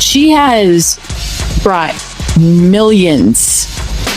She has brought millions.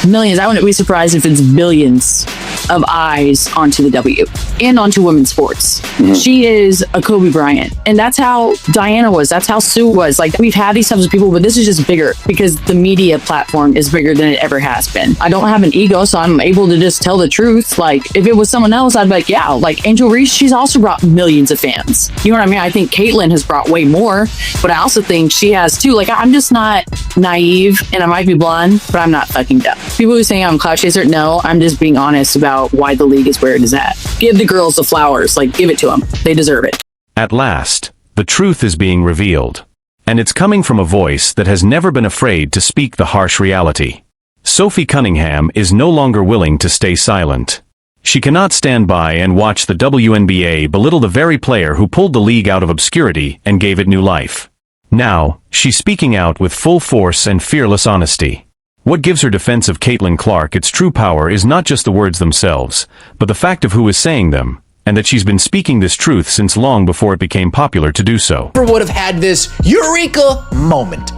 I wouldn't be surprised if it's billions of eyes onto the W and onto women's sports. She is a Kobe Bryant, and that's how Diana was. That's how Sue was. Like, we've had these types of people, but this is just bigger because the media platform is bigger than it ever has been. I don't have an ego, so I'm able to just tell the truth. Like, if it was someone else, I'd be like, yeah, like Angel Reese, she's also brought millions of fans. You know what I mean? I think Caitlyn has brought way more, but I also think she has too. Like, I'm just not naive, and I might be blonde, but I'm not fucking dumb. People who say I'm clout chaser, no, I'm just being honest about why the league is where it is at. Give the girls the flowers, like, give it to them. They deserve it. At last, the truth is being revealed. And it's coming from a voice that has never been afraid to speak the harsh reality. Sophie Cunningham is no longer willing to stay silent. She cannot stand by and watch the WNBA belittle the very player who pulled the league out of obscurity and gave it new life. Now, she's speaking out with full force and fearless honesty. What gives her defense of Caitlin Clark its true power is not just the words themselves, but the fact of who is saying them, and that she's been speaking this truth since long before it became popular to do so. Would have had this eureka moment.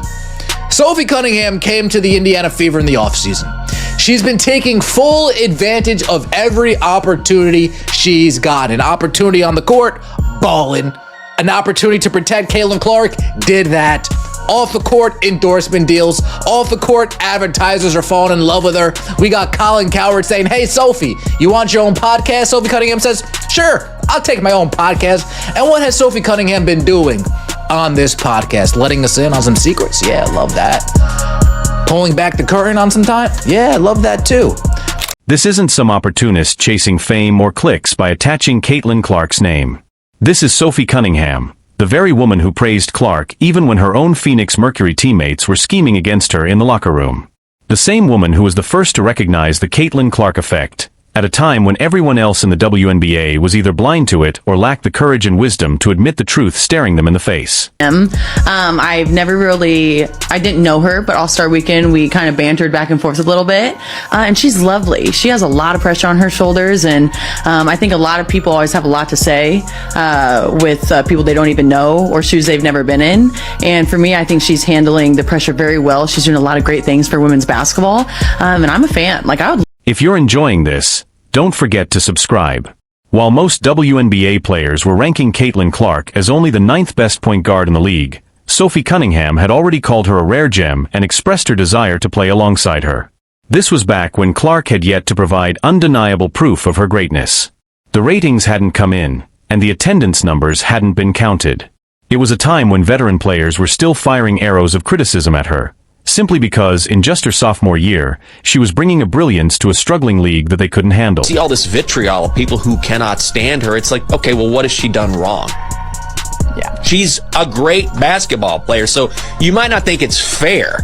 Sophie Cunningham came to the Indiana Fever in the offseason. She's been taking full advantage of every opportunity she's got. An opportunity on the court, ballin'. An opportunity to protect Caitlin Clark, did that. Off the court, endorsement deals. Off the court, advertisers are falling in love with her. We got Colin Cowherd saying, hey, Sophie, you want your own podcast? Sophie Cunningham says, sure, I'll take my own podcast. And what has Sophie Cunningham been doing on this podcast? Letting us in on some secrets? Yeah, love that. Pulling back the curtain on some time? Yeah, love that too. This isn't some opportunist chasing fame or clicks by attaching Caitlin Clark's name. This is Sophie Cunningham, the very woman who praised Clark even when her own Phoenix Mercury teammates were scheming against her in the locker room. The same woman who was the first to recognize the Caitlin Clark effect, at a time when everyone else in the WNBA was either blind to it or lacked the courage and wisdom to admit the truth staring them in the face. I've never really, I didn't know her, but All-Star Weekend, we kind of bantered back and forth a little bit. And she's lovely. She has a lot of pressure on her shoulders. And I think a lot of people always have a lot to say with people they don't even know or shoes they've never been in. And for me, I think she's handling the pressure very well. She's doing a lot of great things for women's basketball. And I'm a fan. Like, I would. If you're enjoying this, don't forget to subscribe. While most WNBA players were ranking Caitlin Clark as only the 9th best point guard in the league, Sophie Cunningham had already called her a rare gem and expressed her desire to play alongside her. This was back when Clark had yet to provide undeniable proof of her greatness. The ratings hadn't come in, and the attendance numbers hadn't been counted. It was a time when veteran players were still firing arrows of criticism at her, simply because, in just her sophomore year, she was bringing a brilliance to a struggling league that they couldn't handle. See all this vitriol of people who cannot stand her. It's like, okay, well, what has she done wrong? Yeah, she's a great basketball player, so you might not think it's fair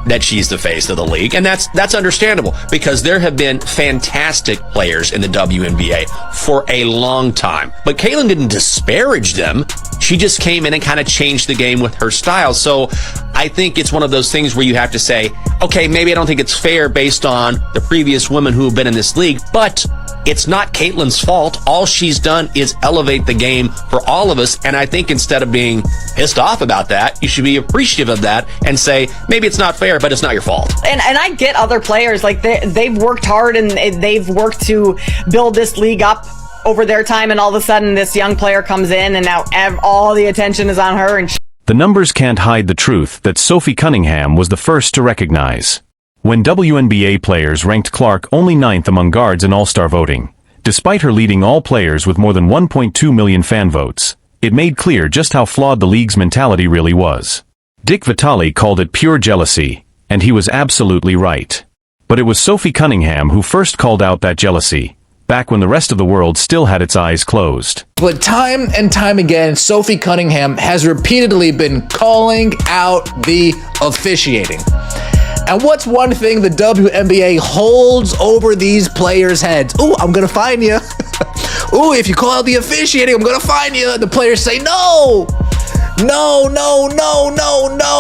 that she's the face of the league, and that's understandable, because there have been fantastic players in the WNBA for a long time. But Caitlin didn't disparage them. She just came in and kind of changed the game with her style. So I think it's one of those things where you have to say, okay, maybe I don't think it's fair based on the previous women who have been in this league, but it's not Caitlin's fault. All she's done is elevate the game for all of us. And I think instead of being pissed off about that, you should be appreciative of that and say, maybe it's not fair, but it's not your fault. And I get other players, like they've worked hard and they've worked to build this league up over their time. And all of a sudden this young player comes in and now all the attention is on her. And the numbers can't hide the truth that Sophie Cunningham was the first to recognize. When WNBA players ranked Clark only 9th among guards in All-Star voting, despite her leading all players with more than 1.2 million fan votes, it made clear just how flawed the league's mentality really was. Dick Vitale called it pure jealousy, and he was absolutely right. But it was Sophie Cunningham who first called out that jealousy, back when the rest of the world still had its eyes closed. But time and time again, Sophie Cunningham has repeatedly been calling out the officiating. And what's one thing the WNBA holds over these players' heads? Ooh, I'm gonna fine you. Ooh, if you call out the officiating, I'm gonna fine you. The players say, no,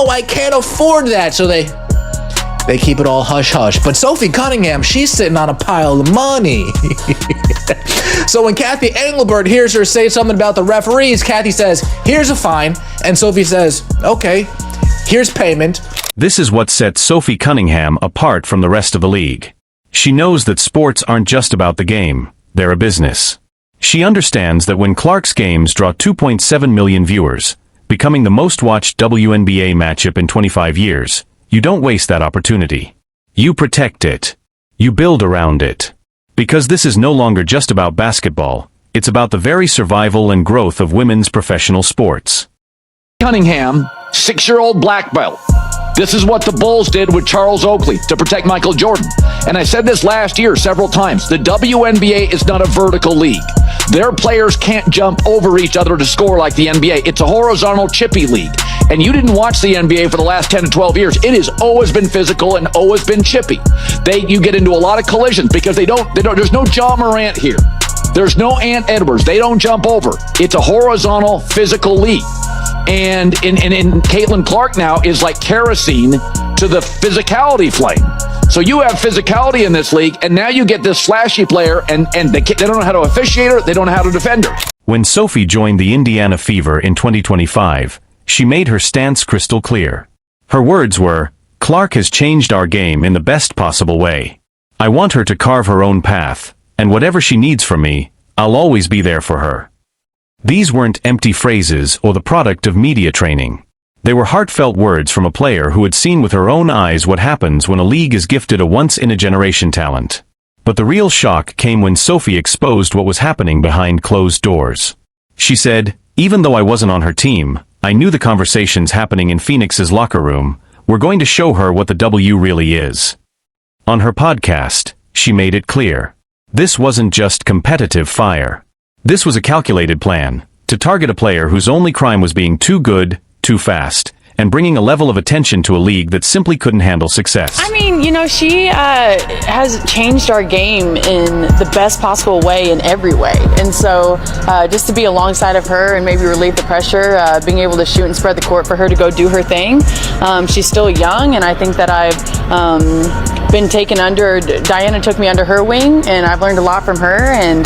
I can't afford that. So they keep it all hush-hush. But Sophie Cunningham, she's sitting on a pile of money. So when Kathy Engelbert hears her say something about the referees, Kathy says, here's a fine. And Sophie says, okay, Here's payment. This is what sets Sophie Cunningham apart from the rest of the league. She knows that sports aren't just about the game, they're a business. She understands that when Clark's games draw 2.7 million viewers, becoming the most-watched WNBA matchup in 25 years, you don't waste that opportunity. You protect it. You build around it. Because this is no longer just about basketball, it's about the very survival and growth of women's professional sports. Cunningham, 6-year-old black belt. This is what the Bulls did with Charles Oakley to protect Michael Jordan. And I said this last year several times. The WNBA is not a vertical league. Their players can't jump over each other to score like the NBA. It's a horizontal chippy league. And you didn't watch the NBA for the last 10 to 12 years. It has always been physical and always been chippy. You get into a lot of collisions because there's no Ja Morant here. There's no Ant Edwards. They don't jump over. It's a horizontal physical league. And Caitlin Clark now is like kerosene to the physicality flame. So you have physicality in this league, and now you get this flashy player, and they don't know how to officiate her, they don't know how to defend her. When Sophie joined the Indiana Fever in 2025, she made her stance crystal clear. Her words were, "Clark has changed our game in the best possible way. I want her to carve her own path, and whatever she needs from me, I'll always be there for her." These weren't empty phrases or the product of media training. They were heartfelt words from a player who had seen with her own eyes what happens when a league is gifted a once-in-a-generation talent. But the real shock came when Sophie exposed what was happening behind closed doors. She said, "Even though I wasn't on her team, I knew the conversations happening in Phoenix's locker room were going to show her what the W really is." On her podcast, she made it clear. This wasn't just competitive fire. This was a calculated plan to target a player whose only crime was being too good, too fast, and bringing a level of attention to a league that simply couldn't handle success. I mean, she has changed our game in the best possible way in every way. And so just to be alongside of her and maybe relieve the pressure, being able to shoot and spread the court for her to go do her thing. She's still young, and I think that I've been taken under, Diana took me under her wing, and I've learned a lot from her, and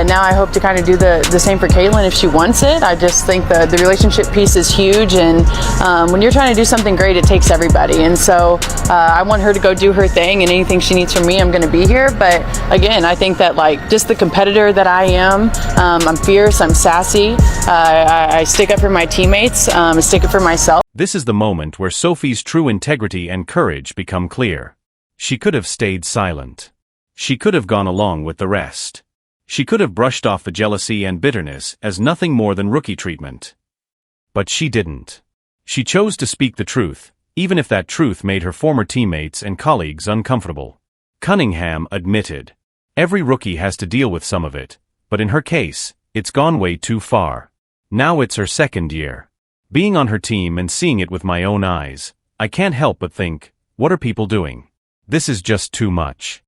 now I hope to kind of do the same for Caitlin if she wants it. I just think the relationship piece is huge, and when you're trying to do something great, it takes everybody. And so I want her to go do her thing, and anything she needs from me, I'm going to be here. But again, I think that just the competitor that I am, I'm fierce, I'm sassy, I stick up for my teammates, I stick up for myself. This is the moment where Sophie's true integrity and courage become clear. She could have stayed silent. She could have gone along with the rest. She could have brushed off the jealousy and bitterness as nothing more than rookie treatment. But she didn't. She chose to speak the truth, even if that truth made her former teammates and colleagues uncomfortable. Cunningham admitted, "Every rookie has to deal with some of it, but in her case, it's gone way too far. Now it's her second year. Being on her team and seeing it with my own eyes, I can't help but think, what are people doing? This is just too much."